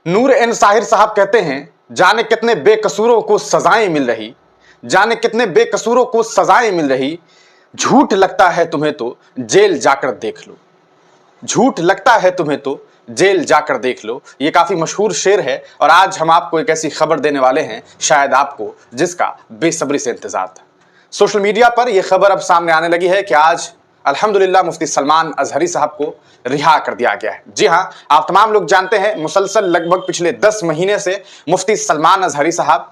नूर N Sahir साहब कहते हैं, जाने कितने बेकसूरों को सजाएं मिल रही, जाने कितने बेकसूरों को सजाएं मिल रही, झूठ लगता है तुम्हें तो जेल जाकर देख लो, झूठ लगता है तुम्हें तो जेल जाकर देख लो। ये काफी मशहूर शेर है और आज हम आपको एक ऐसी खबर देने वाले हैं, शायद आपको जिसका बेसब्री से इंतजार था। सोशल मीडिया पर यह खबर अब सामने आने लगी है कि आज अल्हम्दुलिल्लाह मुफ्ती सलमान अजहरी साहब को रिहा कर दिया गया है। जी हां, आप तमाम लोग जानते हैं मुसलसल लगभग पिछले 10 महीने से मुफ्ती सलमान अजहरी साहब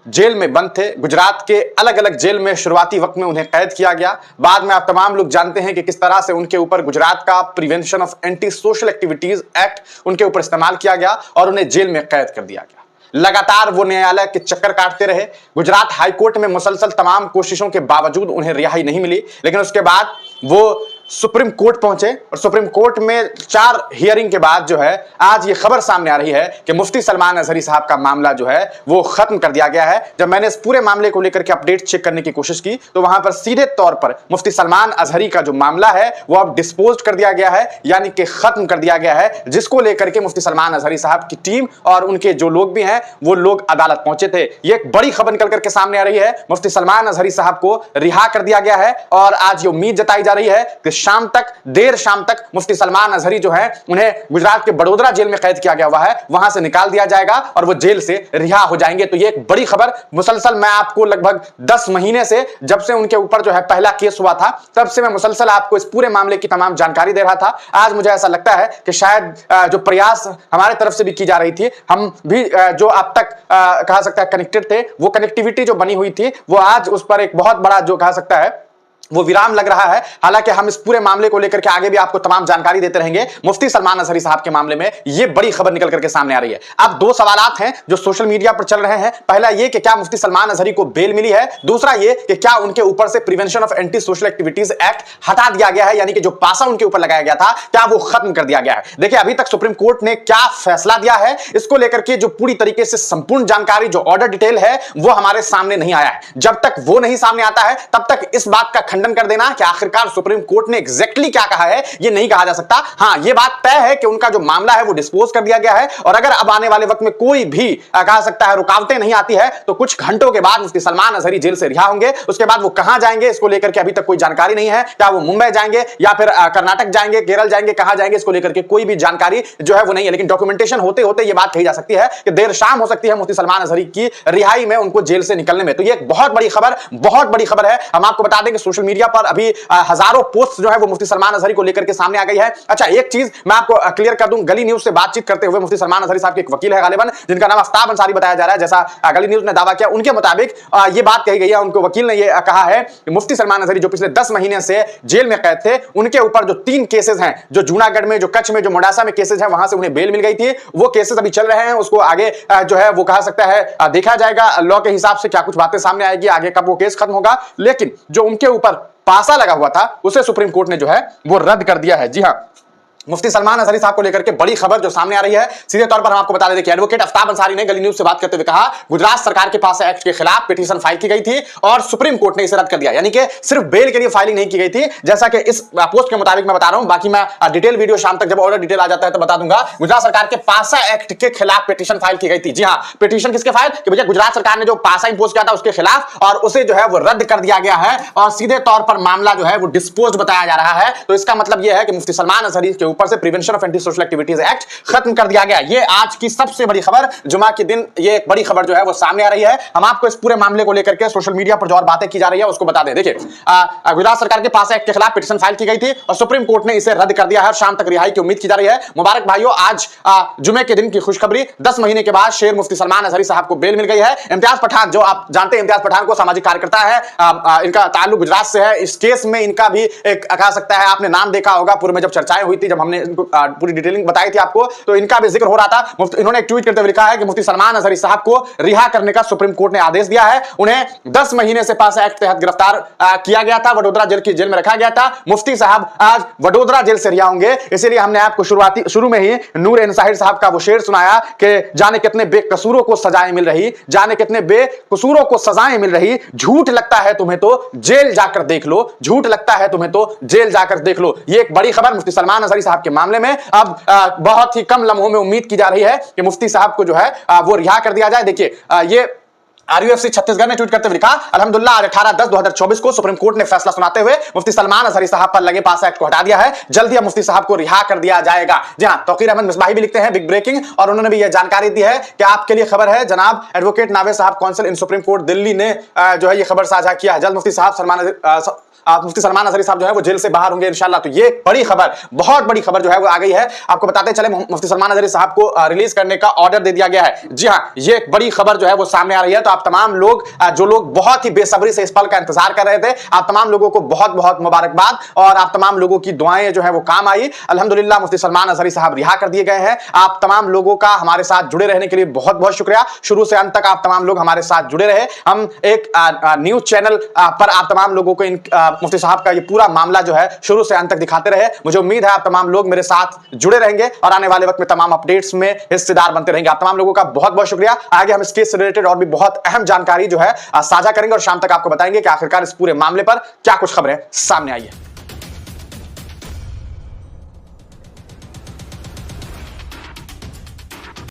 जेल में बंद थे। गुजरात के अलग अलग जेल में शुरुआती वक्त में उन्हें कैद किया गया। बाद में आप तमाम लोग जानते हैं कि किस तरह से उनके ऊपर गुजरात का prevention of anti social activities act उनके ऊपर इस्तेमाल किया गया और उन्हें जेल में कैद कर दिया गया। लगातार वो न्यायालय के चक्कर काटते रहे। गुजरात हाईकोर्ट में मुसलसल तमाम कोशिशों के बावजूद उन्हें रिहाई नहीं मिली, लेकिन उसके बाद वो सुप्रीम कोर्ट पहुंचे और सुप्रीम कोर्ट में 4 हियरिंग के बाद जो है आज ये खबर सामने आ रही है कि मुफ्ती सलमान अजहरी साहब का मामला जो है वो खत्म कर दिया गया है। जब मैंने इस पूरे मामले को लेकर के अपडेट चेक करने की कोशिश की तो वहां पर सीधे तौर पर मुफ्ती सलमान अजहरी का जो मामला है वो अब डिस्पोज कर दिया गया है, यानी कि खत्म कर दिया गया है, जिसको लेकर के मुफ्ती सलमान अजहरी साहब की टीम और उनके जो लोग भी हैं वो लोग अदालत पहुंचे थे। ये एक बड़ी खबर निकल करके सामने आ रही है, मुफ्ती सलमान अजहरी साहब को रिहा कर दिया गया है और आज ये उम्मीद जताई जा रही है कि शाम तक, देर शाम तक मुफ्ती सलमान अजहरी जो है उन्हें गुजरात के बड़ोदरा जेल में कैद किया गया हुआ है, वहां से निकाल दिया जाएगा और वो जेल से रिहा हो जाएंगे। तो ये एक बड़ी खबर, मुसलसल मैं आपको लगभग 10 महीने से, जब से उनके ऊपर जो है पहला केस हुआ था तब से मैं मुसलसल आपको इस पूरे मामले की तमाम जानकारी दे रहा था। आज मुझे ऐसा लगता है कि शायद जो प्रयास हमारे तरफ से भी की जा रही थी, हम भी जो अब तक कहा सकता है कनेक्टेड थे, वो कनेक्टिविटी जो बनी हुई थी वो आज उस पर एक बहुत बड़ा जो कहा सकता है वो विराम लग रहा है। हालांकि हम इस पूरे मामले को लेकर के आगे भी आपको तमाम जानकारी देते रहेंगे। मुफ्ती सलमान अजहरी साहब के मामले में यह बड़ी खबर निकल करके सामने आ रही है। अब 2 सवालात हैं जो सोशल मीडिया पर चल रहे हैं। पहला यह कि क्या मुफ्ती सलमान अजहरी को बेल मिली है, दूसरा यह कि क्या उनके ऊपर से prevention of anti social activities act हटा दिया गया है, यानी कि जो पासा उनके ऊपर लगाया गया था क्या वो खत्म कर दिया गया है। देखिए, अभी तक सुप्रीम कोर्ट ने क्या फैसला दिया है इसको लेकर के जो पूरी तरीके से संपूर्ण जानकारी, जो ऑर्डर डिटेल है वो हमारे सामने नहीं आया है। जब तक वो नहीं सामने आता है तब तक इस बात का खंडन कर देना कि आखिरकार सुप्रीम कोर्ट ने एग्जैक्टली क्या कहा है ये नहीं कहा जा सकता। हां, ये बात तय है कि उनका जो मामला है वो डिस्पोज कर दिया गया है और अगर अब आने वाले वक्त में कोई भी कहा सकता है रुकावटें नहीं आती है तो कुछ घंटों के बाद मुफ्ती सलमान अजहरी जेल से रिहा होंगे। उसके बाद वो कहां जाएंगे इसको लेकर के अभी तक कोई जानकारी नहीं है। क्या वो मुंबई जाएंगे या फिर कर्नाटक जाएंगे, केरल जाएंगे, कहां जाएंगे इसको लेकर के कोई भी जानकारी जो है वो नहीं है। लेकिन डॉक्यूमेंटेशन होते होते ये बात कही जा सकती है कि देर शाम हो सकती है मुफ्ती सलमान अजहरी की रिहाई में, उनको जेल से निकलने में। तो ये एक बहुत बड़ी खबर, बहुत बड़ी खबर है। हम आपको बता दें कि सोशल मीडिया पर अभी हजारों पोस्ट जो है वो मुफ्ती सलमान अजहरी को लेकर के सामने आ गई है। अच्छा, एक चीज मैं आपको क्लियर कर दूं, गली न्यूज से बातचीत करते हुए मुफ्ती सलमान अजहरी साहब के एक वकील है गालिबन, जिनका नाम आफ्ताब अंसारी बताया जा रहा है, जैसा गली न्यूज ने दावा किया उनके मुताबिक ये बात कही गई है। उनके वकील ने यह कहा है कि मुफ्ती सलमान अजहरी जो पिछले 10 महीने से जेल में कैद थे, उनके ऊपर जो 3 केसेस हैं, जो जूनागढ़ में, जो कच्छ में, जो मोडासा में केसेस हैं, वहां से उन्हें बेल मिल गई थी। वो केसेस अभी चल रहे हैं, उसको आगे जो है वो कहा सकता है देखा जाएगा लॉ के हिसाब से क्या कुछ बातें सामने आएगी, आगे कब वो केस खत्म होगा। लेकिन जो उनके ऊपर पासा लगा हुआ था उसे सुप्रीम कोर्ट ने जो है वो रद्द कर दिया है। जी हां, मुफ्ती सलमान अजहरी साहब को लेकर के बड़ी खबर जो सामने आ रही है, सीधे तौर पर हम आपको बता दें कि एडवोकेट आफ्ताब अंसारी ने गली न्यूज से बात करते हुए कहा, गुजरात सरकार के पास एक्ट के खिलाफ पिटीशन फाइल की गई थी और सुप्रीम कोर्ट ने इसे रद्द कर दिया। यानी कि सिर्फ बेल के लिए फाइलिंग नहीं की गई थी, जैसा कि इस पोस्ट के मुताबिक मैं बता रहा हूं। बाकी मैं डिटेल वीडियो शाम तक जब ऑर्डर डिटेल आ जाता है तो बता दूंगा। गुजरात सरकार के पासा एक्ट के खिलाफ पिटीशन फाइल की गई थी। जी हां, पिटीशन किसके फाइल कि भैया गुजरात सरकार ने जो पासा इंपोज किया था उसके खिलाफ, और उसे जो है वो रद्द कर दिया गया है और सीधे तौर पर मामला जो है वो डिस्पोज बताया जा रहा है। तो इसका मतलब यह है कि मुफ्ती सलमान अजहरी के ऊपर से prevention of social activities act खत्म कर दिया गया। ये आज की सबसे बड़ी खबर, जुमा के दिन ये एक बड़ी खबर जो है वो सामने आ रही है। हम आपको इस पूरे मामले को लेकर के सोशल मीडिया पर जो और बातें की जा रही है उसको बता दें। देखिए, गुजरात सरकार के पास एक्ट के खिलाफ पिटीशन फाइल की गई थी और सुप्रीम कोर्ट ने इसे रद्द कर दिया है और शाम तक रिहाई की उम्मीद की जा रही है। मुबारक भाइयों, आज जुमे के दिन की खुशखबरी, 10 महीने के बाद शेर मुफ्ती सलमान अजहरी साहब को बेल मिल गई है। इम्तियाज पठान, जो आप जानते हैं इम्तियाज पठान को, सामाजिक कार्यकर्ता है, इनका ताल्लुक गुजरात से है। इस केस में इनका भी एक कहा सकता है, आपने नाम देखा होगा पूर्व में जब चर्चाएं हुई थी, जब हमने इनको पूरी डिटेलिंग बताई थी आपको, तो इनका भी जिक्र हो रहा था। इन्होंने एक ट्वीट करते हुए लिखा है कि मुफ्ती सलमान अजहरी साहब को रिहा करने का सुप्रीम कोर्ट ने आदेश दिया है। उन्हें 10 महीने से पासा एक्ट तहत गिरफ्तार किया गया था, वडोदरा जेल में रखा गया था। मुफ्ती साहब आज वडोदरा जेल से रिहा होंगे। इसीलिए हमने आपको शुरू में ही नूर एन साहिर साहब का वो शेर सुनाया कि जाने कितने बेकसूरों को सजाएं मिल रही, जाने कितने बेकसूरों को सजाएं मिल रही, झूठ लगता है तुम्हें तो जेल जाकर देख लो, झूठ लगता है तुम्हें तो जेल जाकर देख लो। ये एक बड़ी खबर मुफ्ती सलमान अजहरी साहब साहब के मामले में अब बहुत ही कम लम्हों में उम्मीद की जा रही है कि मुफ्ती साहब को जो है वो रिहा कर दिया जाए। देखिए ये आरयूएफसी छत्तीसगढ़ ने ट्वीट करते हुए लिखा, अल्हम्दुलिल्लाह आज 18/10/2024 को सुप्रीम कोर्ट ने फैसला सुनाते हुए मुफ्ती सलमान अजहरी साहब पर लगे पासा एक्ट को हटा दिया है। जल्द ही मुफ्ती साहब को रिहा कर दिया जाएगा। जी हां, तौकीर अहमद मिसबाही भी लिखते हैं बिग ब्रेकिंग, और उन्होंने भी यह जानकारी दी है कि आपके लिए खबर है, जनाब एडवोकेट नावेद साहब काउंसिल इन सुप्रीम कोर्ट दिल्ली ने जो है ये खबर साझा किया है। जल्द मुफ्ती सलमान अजहरी साहब जो है वो जेल से बाहर होंगे इंशाल्लाह। तो ये बड़ी खबर, बहुत बड़ी खबर जो है वो आ गई है। आपको बताते चले मुफ्ती सलमान अजहरी साहब को रिलीज करने का ऑर्डर दे दिया गया है। जी हां, ये एक बड़ी खबर जो है वो सामने आ रही है। तो आप तमाम लोग जो लोग बहुत ही बेसब्री से इस पल का इंतजार कर रहे थे, आप तमाम लोगों को बहुत बहुत मुबारकबाद, और आप तमाम लोगों की दुआएं जो है वो काम आई। अल्हम्दुलिल्लाह मुफ्ती सलमान अजहरी साहब रिहा कर दिए गए हैं। आप तमाम लोगों का हमारे साथ जुड़े रहने के लिए बहुत बहुत शुक्रिया। शुरू से अंत तक आप तमाम लोग हमारे साथ जुड़े रहे। हम एक न्यूज चैनल पर आप तमाम लोगों को मुफ्ती साहब का ये पूरा मामला जो है शुरू से अंत तक दिखाते रहे। मुझे उम्मीद है आप तमाम लोग मेरे साथ जुड़े रहेंगे और आने वाले वक्त में तमाम अपडेट्स में हिस्सेदार बनते रहेंगे। आप तमाम लोगों का बहुत बहुत शुक्रिया। आगे हम इस केस से रिलेटेड और भी बहुत अहम जानकारी जो है साझा करेंगे और शाम तक आपको बताएंगे कि आखिरकार इस पूरे मामले पर क्या कुछ खबरें सामने आई है।